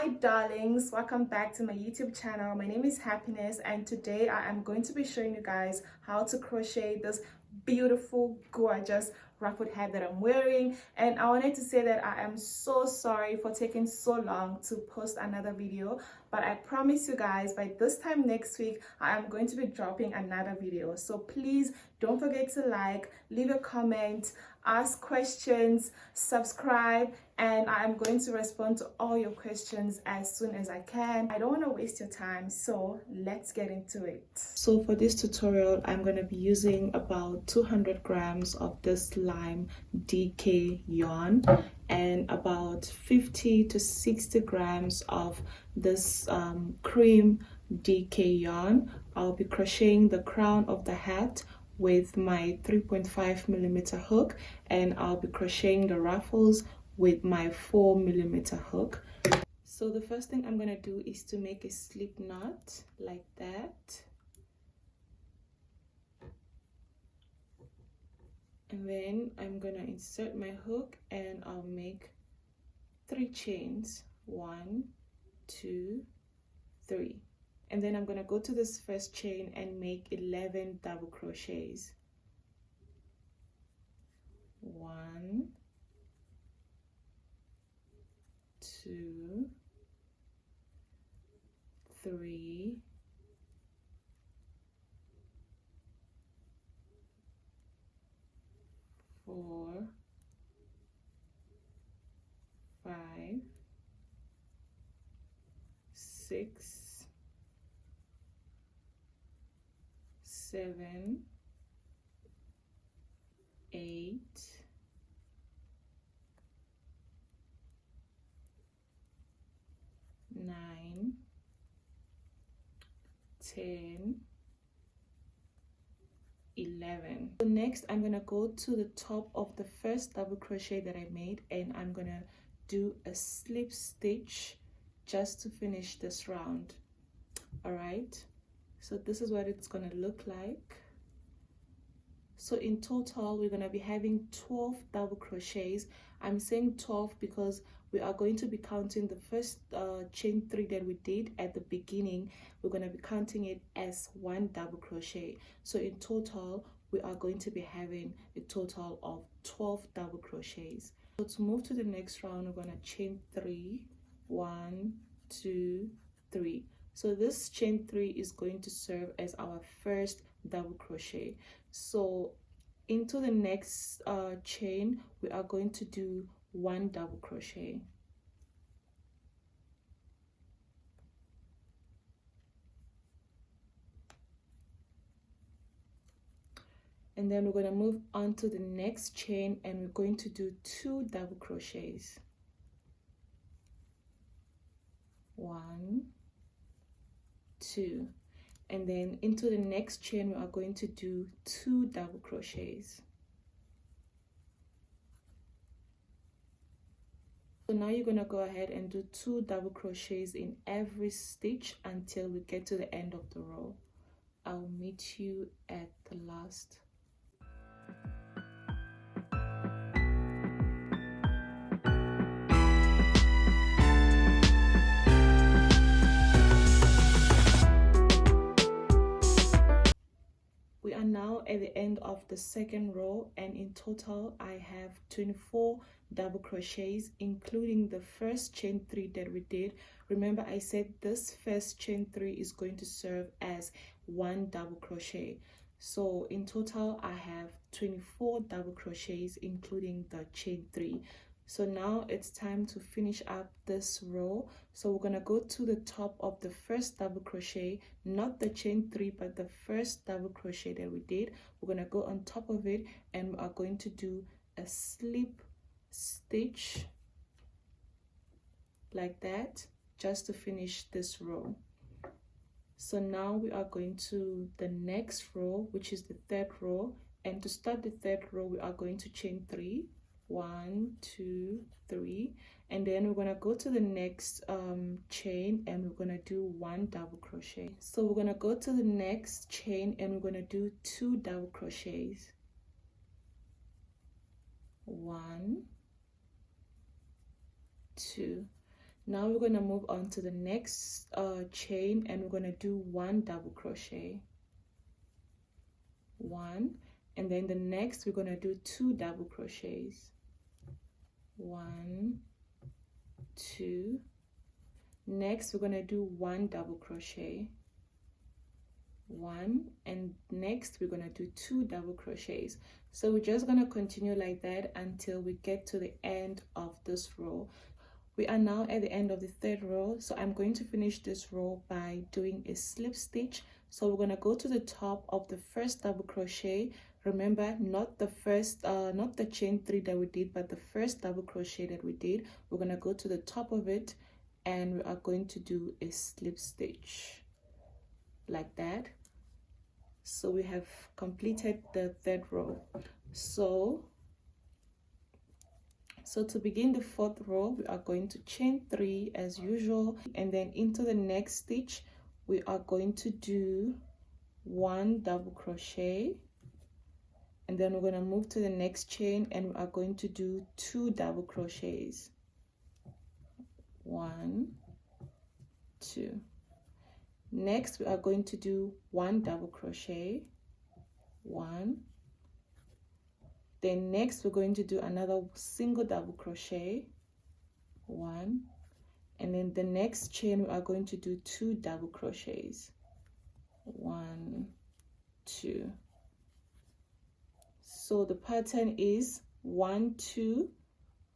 Hi darlings, welcome back to my YouTube channel. My name is Happiness and today I am going to be showing you guys how to crochet this beautiful, gorgeous ruffled hat that I'm wearing. And I wanted to say that I am so sorry for taking so long to post another video, but I promise you guys by this time next week I am going to be dropping another video. So please don't forget to like, leave a comment, ask questions, subscribe, and I am going to respond to all your questions as soon as I can. I don't want to waste your time, so let's get into it. So for this tutorial, I'm going to be using about 200 grams of this lime DK yarn and about 50 to 60 grams of this cream DK yarn. I'll be crocheting the crown of the hat with my 3.5mm hook, and I'll be crocheting the ruffles with my 4mm hook. So the first thing I'm gonna do is to make a slip knot like that, and then I'm gonna insert my hook and I'll make 3 chains, 1, 2, 3. And then I'm going to go to this first chain and make 11 double crochets. 1, 2, 3, 4, 5, 6, 7, 8, 9, 10, 11. So next I'm gonna go to the top of the first double crochet that I made, and I'm gonna do a slip stitch just to finish this round. All right, so this is what it's gonna look like. So in total we're gonna be having 12 double crochets. I'm saying 12 because we are going to be counting the first chain 3 that we did at the beginning. We're going to be counting it as 1 double crochet. So in total we are going to be having a total of 12 double crochets. So to move to the next round, we're going to chain 3, 1, 2, 3. So this chain 3 is going to serve as our first double crochet. So into the next chain we are going to do 1 double crochet. And then we're going to move on to the next chain and we're going to do 2 double crochets. 1, 2. And then into the next chain we are going to do 2 double crochets. So now you're going to go ahead and do 2 double crochets in every stitch until we get to the end of the row. I'll meet you at the last. We are now at the end of the second row, and in total I have 24 double crochets, including the first chain 3 that we did. Remember I said this first chain 3 is going to serve as 1 double crochet. So in total I have 24 double crochets, including the chain 3. So now it's time to finish up this row. So we're gonna go to the top of the first double crochet, not the chain 3 but the first double crochet that we did. We're gonna go on top of it and we are going to do a slip stitch like that just to finish this row. So now we are going to the next row, which is the third row, and to start the third row we are going to chain 3, 1, 2, 3, and then we're going to go to the next chain and we're going to do 1 double crochet. So we're going to go to the next chain and we're going to do 2 double crochets. 1, 2. Now we're going to move on to the next chain, and we're going to do 1 double crochet, 1, and then the next we're going to do 2 double crochets, 1, 2. Next we're going to do 1 double crochet, 1, and next we're going to do 2 double crochets. So we're just going to continue like that until we get to the end of this row. We are now at the end of the 3rd row, so I'm going to finish this row by doing a slip stitch. So we're going to go to the top of the first double crochet. Remember, not the chain 3 that we did, but the first double crochet that we did. We're going to go to the top of it, and we are going to do a slip stitch like that. So we have completed the 3rd row. So to begin the 4th row, we are going to chain 3 as usual, and then into the next stitch we are going to do 1 double crochet, and then we're going to move to the next chain and we are going to do 2 double crochets, 1, 2. Next we are going to do 1 double crochet, 1. Then next we're going to do another single double crochet, 1, and then the next chain we are going to do 2 double crochets, 1, 2. So the pattern is 1, 2,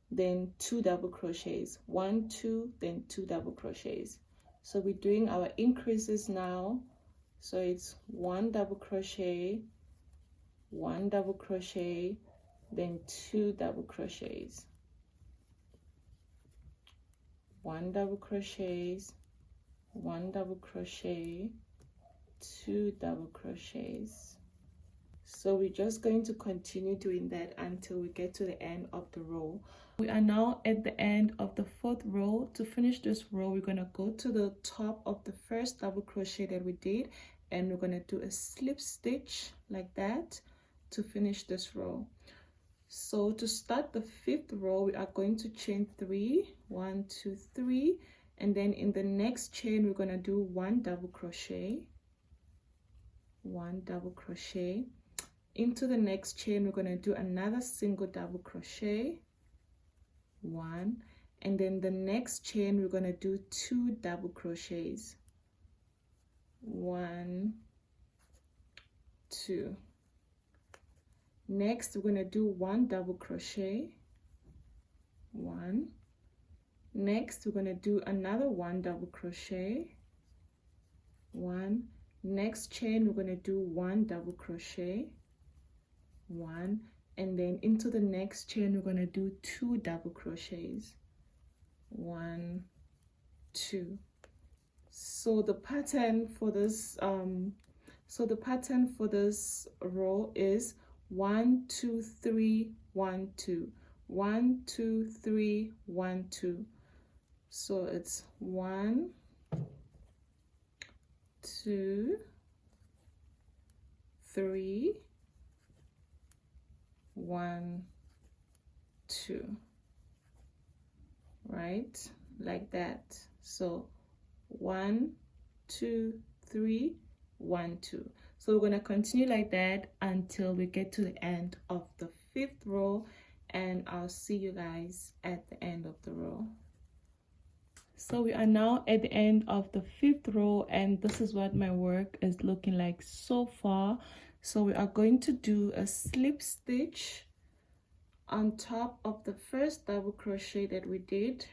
then 2 double crochets, 1, 2, then 2 double crochets. So we're doing our increases now. So it's 1 double crochet, 1 double crochet, then 2 double crochets, 1 double crochets, 1 double crochet, 2 double crochets. So we're just going to continue doing that until we get to the end of the row. We are now at the end of the 4th row. To finish this row, we're going to go to the top of the first double crochet that we did, and we're going to do a slip stitch like that to finish this row. So to start the 5th row, we are going to chain 3, 1, 2, 3, and then in the next chain we're going to do 1 double crochet, 1 double crochet. Into the next chain we're going to do another single double crochet, 1, and then the next chain we're going to do 2 double crochets, 1, 2. Next we're going to do 1 double crochet, 1. Next we're going to do another 1 double crochet, 1. Next chain we're going to do 1 double crochet, 1, and then into the next chain we're going to do 2 double crochets, 1, 2. So the pattern for this row is 1, 2, 3, 1, 2, 1, 2, 3, 1, 2. So it's 1, 2, 3, 1, 2, right, like that. So 1, 2, 3, 1, 2. So we're going to continue like that until we get to the end of the 5th row, and I'll see you guys at the end of the row. So we are now at the end of the 5th row, and this is what my work is looking like so far. So we are going to do a slip stitch on top of the first double crochet that we did,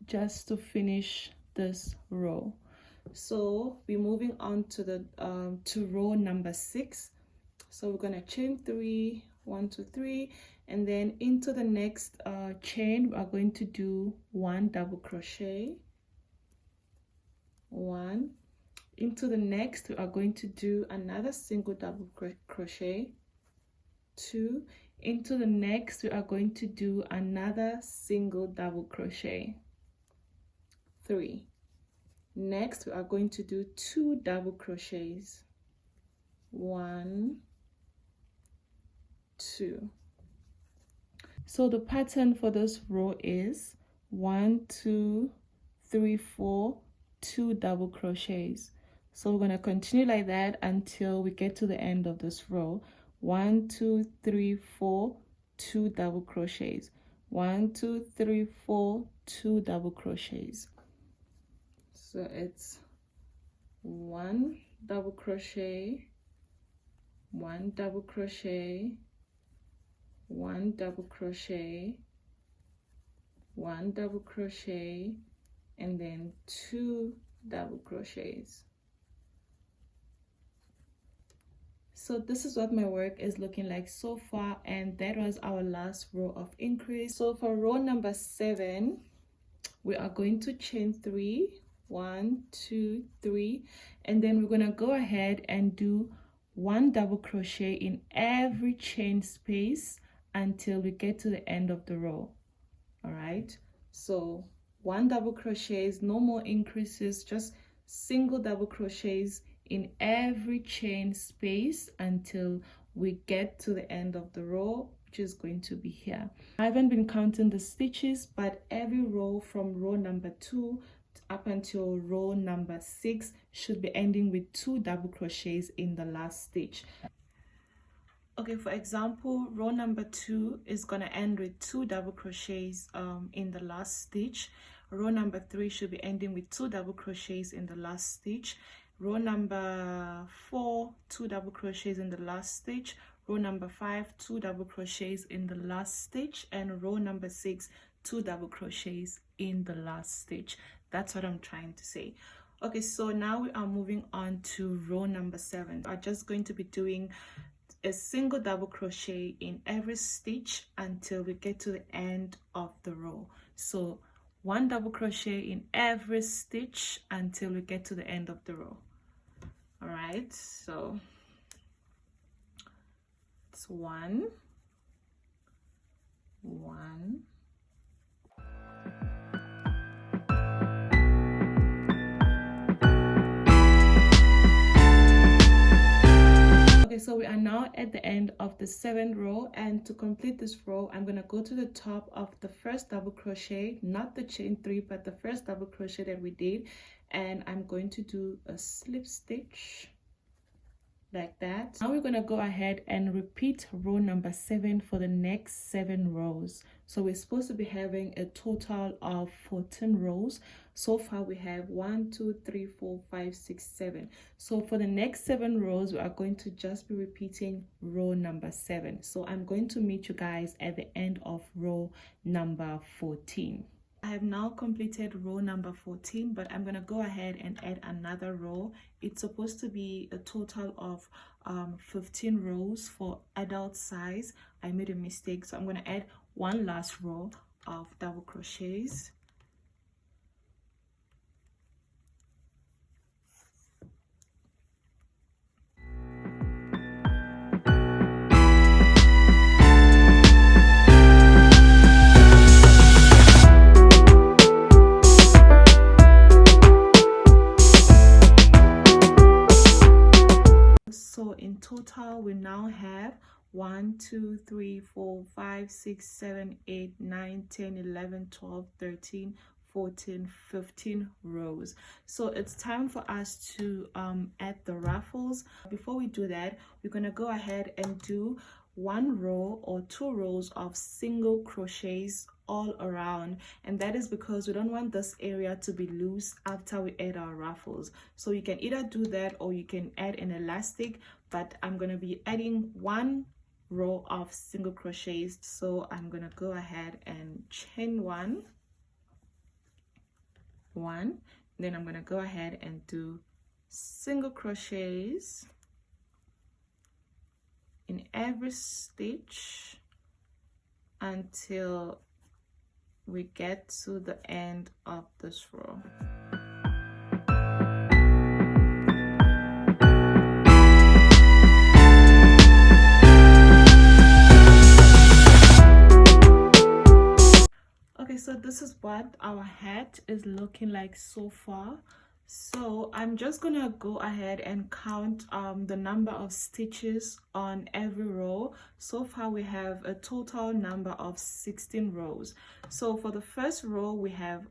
just to finish this row. So we're moving on to the to row number 6. So we're going to chain 3, 1, 2, 3, and then into the next chain we are going to do 1 double crochet, 1. Into the next we are going to do another single double crochet, 2. Into the next we are going to do another single double crochet, 3. Next we are going to do 2 double crochets, 1, 2. So the pattern for this row is 1 2 3 4 2 double crochets. So we're going to continue like that until we get to the end of this row. 1 2 3 4 2 double crochets. 1 2 3 4 2 double crochets. So it's 1 double crochet, 1 double crochet, 1 double crochet, 1 double crochet, and then 2 double crochets. So this is what my work is looking like so far, and that was our last row of increase. So for row number 7, we are going to chain 3, 1 2 3, and then we're going to go ahead and do 1 double crochet in every chain space until we get to the end of the row. All right, so 1 double crochets, no more increases, just single double crochets in every chain space until we get to the end of the row, which is going to be here. I haven't been counting the stitches, but every row from row number 2 up until row number 6 should be ending with 2 double crochets in the last stitch. Okay, for example, row number 2 is going to end with 2 double crochets in the last stitch. Row number 3 should be ending with 2 double crochets in the last stitch. Row number 4, 2 double crochets in the last stitch. Row number 5, 2 double crochets in the last stitch. And row number 6, 2 double crochets in the last stitch. That's what I'm trying to say. Okay, so now we are moving on to row number 7. I'm just going to be doing a single double crochet in every stitch until we get to the end of the row. So 1 double crochet in every stitch until we get to the end of the row. All right, so it's 1 1 so we are now at the end of the 7th row, and to complete this row I'm going to go to the top of the first double crochet, not the chain 3 but the first double crochet that we did, and I'm going to do a slip stitch like that. Now we're going to go ahead and repeat row number 7 for the next 7 rows. So we're supposed to be having a total of 14 rows. So far we have 1 2 3 4 5 6 7. So for the next 7 rows we are going to just be repeating row number 7. So I'm going to meet you guys at the end of row number 14. I have now completed row number 14, but I'm going to go ahead and add another row. It's supposed to be a total of 15 rows for adult size. I made a mistake, so I'm going to add one last row of double crochets. So in total we now have 1 2 3 4 5 6 7 8 9 10 11 12 13 14 15 rows. So it's time for us to add the ruffles. Before we do that, we're going to go ahead and do 1 row or 2 rows of single crochets all around, and that is because we don't want this area to be loose after we add our ruffles. So you can either do that or you can add an elastic, but I'm going to be adding 1 row of single crochets. So I'm going to go ahead and chain 1, then I'm going to go ahead and do single crochets in every stitch until we get to the end of this row. Okay, so this is what our hat is looking like so far. So I'm just gonna go ahead and count the number of stitches on every row. So far we have a total number of 16 rows. So for the first row we have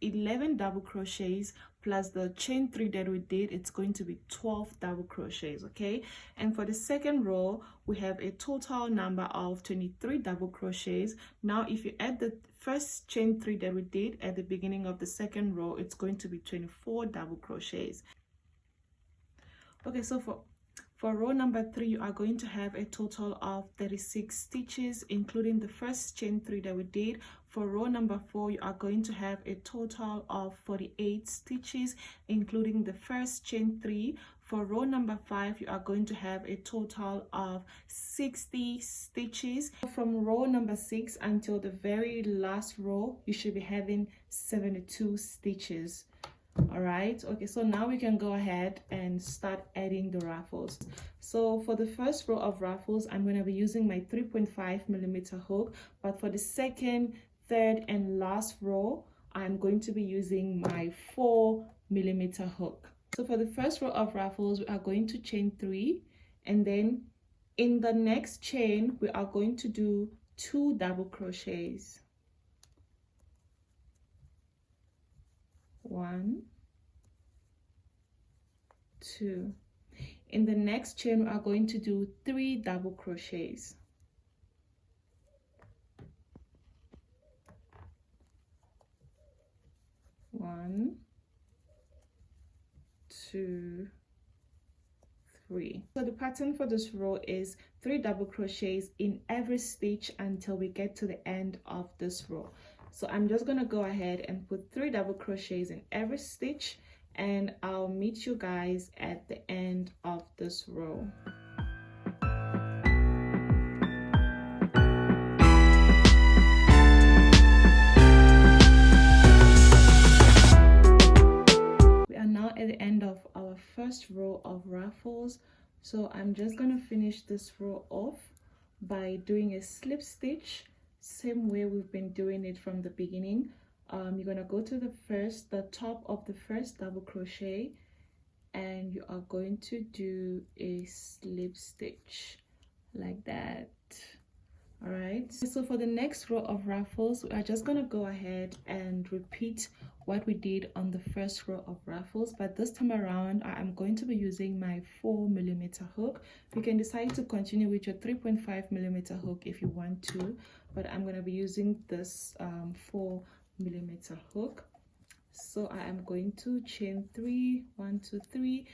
11 double crochets plus the chain 3 that we did. It's going to be 12 double crochets, okay? And for the second row we have a total number of 23 double crochets. Now if you add the first chain 3 that we did at the beginning of the second row, it's going to be 24 double crochets. Okay, so for row number 3 you are going to have a total of 36 stitches, including the first chain 3 that we did. For row number 4 you are going to have a total of 48 stitches, including the first chain 3. For row number 5 you are going to have a total of 60 stitches. From row number 6 until the very last row you should be having 72 stitches. All right, okay, so now we can go ahead and start adding the ruffles. So for the first row of ruffles I'm going to be using my 3.5mm hook, but for the second, third and last row I'm going to be using my 4mm hook. So for the first row of ruffles we are going to chain 3, and then in the next chain we are going to do 2 double crochets. 1, 2. In the next chain we are going to do 3 double crochets. 1, 2, 3. So the pattern for this row is 3 double crochets in every stitch until we get to the end of this row. So I'm just gonna go ahead and put 3 double crochets in every stitch, and I'll meet you guys at the end of this row. We are now at the end of our first row of ruffles, so I'm just gonna finish this row off by doing a slip stitch, same way we've been doing it from the beginning. You're gonna go to the top of the first double crochet, and you are going to do a slip stitch like that. All right, so for the next row of ruffles we are just gonna go ahead and repeat what we did on the first row of ruffles, but this time around I'm going to be using my 4mm hook. You can decide to continue with your 3.5mm hook if you want to, but I'm going to be using this 4mm hook. So I am going to chain 3, 1, 2, 3.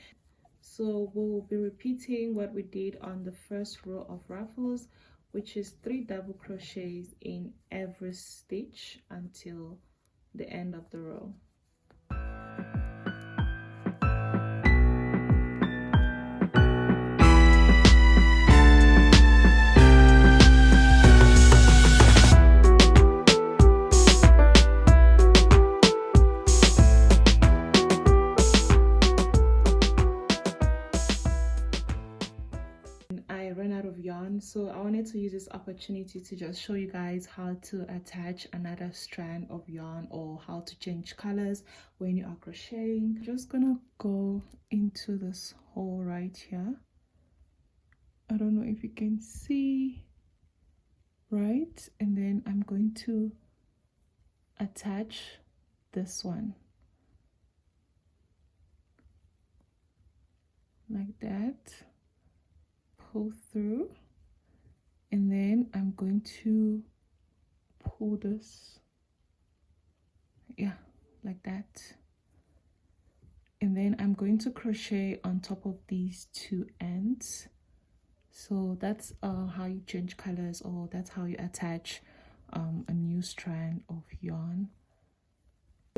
So we'll be repeating what we did on the first row of ruffles, which is 3 double crochets in every stitch until the end of the row. So I wanted to use this opportunity to just show you guys how to attach another strand of yarn, or how to change colors when you are crocheting. I'm just gonna go into this hole right here. I don't know if you can see, right? And then I'm going to attach this one like that, pull through, and then I'm going to pull this, yeah, like that, and then I'm going to crochet on top of these 2 ends. So that's how you change colors, or that's how you attach a new strand of yarn.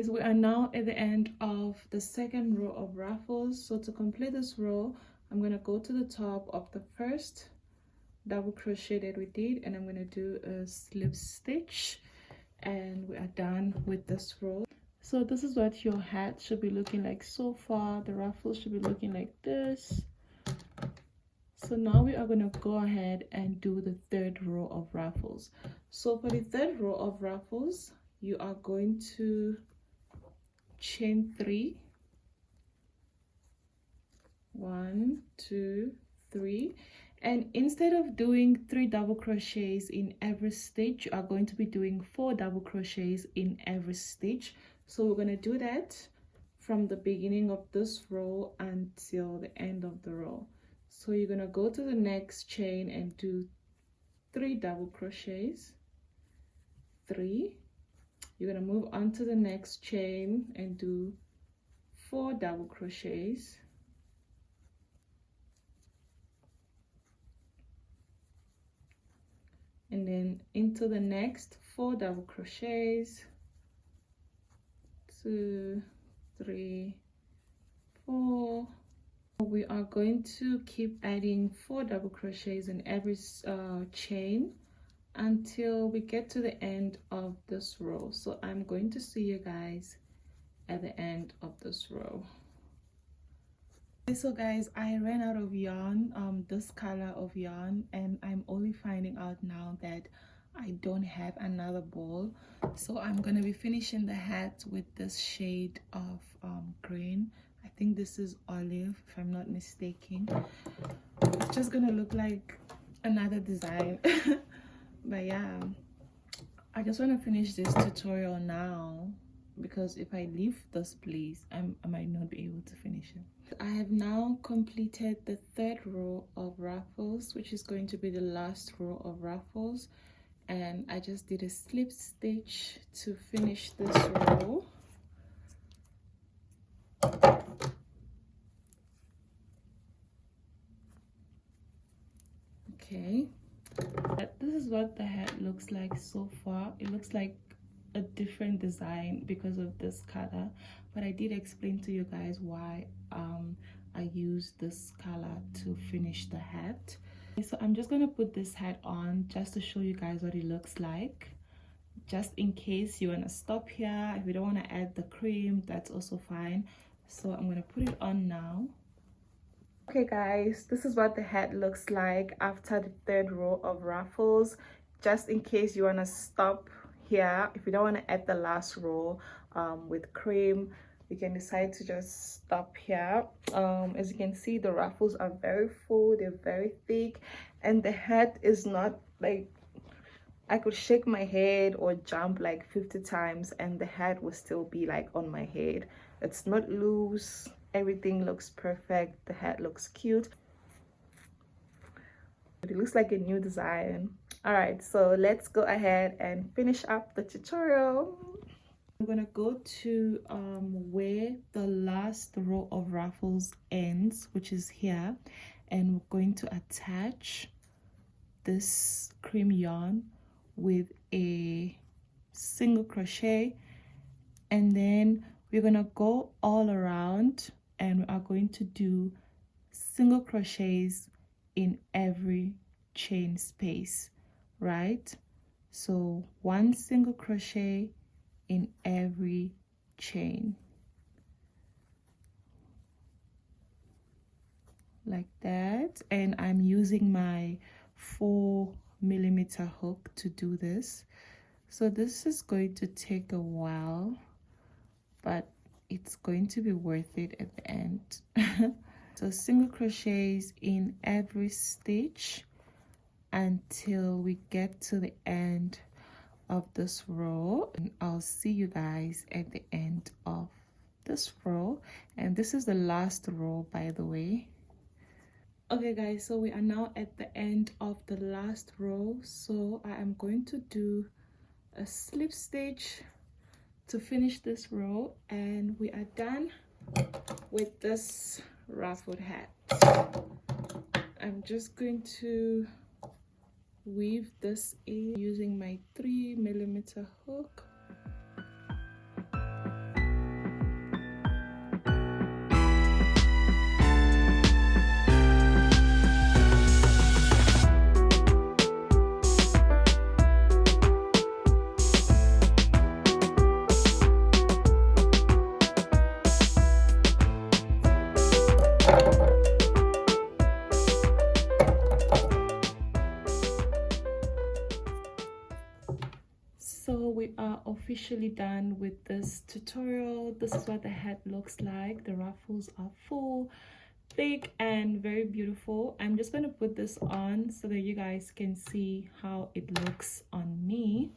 We are now at the end of the second row of ruffles. So to complete this row, I'm going to go to the top of the first double crochet that we did, and I'm going to do a slip stitch, and we are done with this row. So this is what your hat should be looking like so far. The ruffles should be looking like this. So now we are going to go ahead and do the third row of ruffles. So for the third row of ruffles, you are going to chain 3, 1, 2, 3. And instead of doing 3 double crochets in every stitch, you are going to be doing 4 double crochets in every stitch. So we're going to do that from the beginning of this row until the end of the row. So you're going to go to the next chain and do 3 double crochets, 3. You're going to move on to the next chain and do 4 double crochets, and then into the next 4 double crochets, 2, 3, 4. We are going to keep adding 4 double crochets in every chain until we get to the end of this row. So I'm going to see you guys at the end of this row. So guys, I ran out of yarn, this color of yarn, and I'm only finding out now that I don't have another ball. So I'm gonna be finishing the hat with this shade of green. I think this is olive, if I'm not mistaken. It's just gonna look like another design. But yeah, I just want to finish this tutorial now, because if I leave this place, I might not be able to finish it. I have now completed the 3rd row of ruffles, which is going to be the last row of ruffles, and I just did a slip stitch to finish this row. Okay, this is what the hat looks like so far. It looks like a different design because of this color, but I did explain to you guys why I used this color to finish the hat. So I'm just gonna put this hat on just to show you guys what it looks like, just in case you want to stop here. If you don't want to add the cream, that's also fine. So I'm gonna put it on now. Okay guys, this is what the hat looks like after the 3rd row of ruffles. Just in case you want to stop here, if you don't want to add the last row with cream, you can decide to just stop here. As you can see, the ruffles are very full, they're very thick, and the hat is not like, I could shake my head or jump like 50 times and the hat will still be like on my head. It's not loose, everything looks perfect, the hat looks cute. It looks like a new design. All right, so let's go ahead and finish up the tutorial. I'm gonna go to where the last row of ruffles ends, which is here, and we're going to attach this cream yarn with a single crochet, and then we're gonna go all around and we are going to do single crochets in every chain space, right? So 1 single crochet in every chain, like that. And I'm using my 4mm hook to do this. So this is going to take a while, but it's going to be worth it at the end. So single crochets in every stitch until we get to the end of this row, and I'll see you guys at the end of this row. And this is the last row, by the way. Okay guys, so we are now at the end of the last row, so I am going to do a slip stitch to finish this row, and we are done with this ruffled hat. I'm just going to weave this in using my 3mm hook. So we are officially done with this tutorial. This is what the hat looks like. The ruffles are full, thick and very beautiful. I'm just going to put this on so that you guys can see how it looks on me.